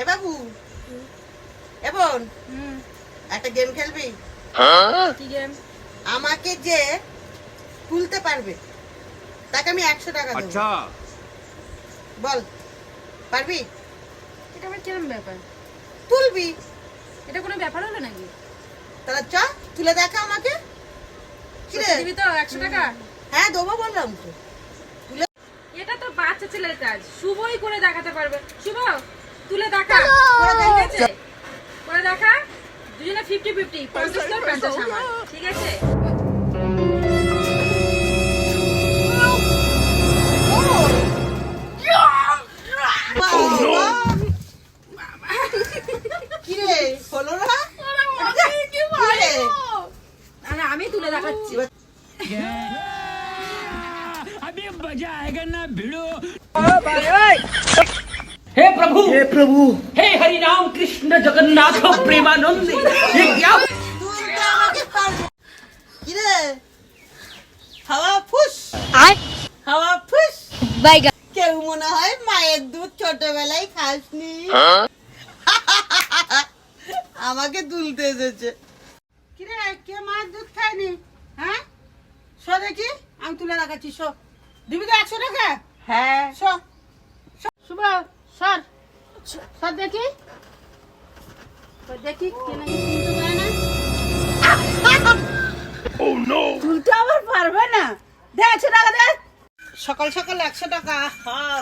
এ বাবু, এ বোন, একটা গেম খেলবি? কি গেম? আমাকে যে তুলতে পারবে তাকে আমি 100 টাকা দেবো। अच्छा বল, পারবি? এটা আবার কিরম ব্যাপার? তুলবি? এটা কোনো ব্যাপার হলো নাকি? তাহলে চ, তুলে দেখা আমাকে। কি রে? সত্যি দিবি তো 100 টাকা? হ্যাঁ দেবো বললাম তো। এটা তো বাচ্চা ছেলের কাজ, শুভই করে দেখাতে পারবে। শুভ, তুলে দেখা। করে ঠিক দেখা। আছে, করে দেখা। দুজনে 50-50, 50 তোর 50 আমার। ঠিক আছে? কি রে, হলো না? কি রে? আরে আমি তুলে দেখাচ্ছি। अभी मजा आएगा ना भिड़ो। हे प्रभु हे हरि राम कृष्ण जगन्नाथ प्रेमानंद ये क्या তুলতে আমাকে পারবে। কি রে? হাওয়া ফুস, হাওয়া ফুস। কেউ মনে হয় মায়ের দুধ ছোটবেলায় খাসনি, আমাকে তুলতে এসেছে। কি রে, কে মায়ের দুধ খায়নি? হ্যাঁ, শো দেখি, আমি তুলে দেখাচ্ছি। শো, দিবি তো 100 টাকা? হ্যাঁ, শো। শুভ, সর সর দেখি, সর দেখি কে নাকি তুলতে পারে না। তুলতে আবার পারবে না। দে 100 টাকা দে। সকাল সকাল 100 টাকা। হ্যাঁ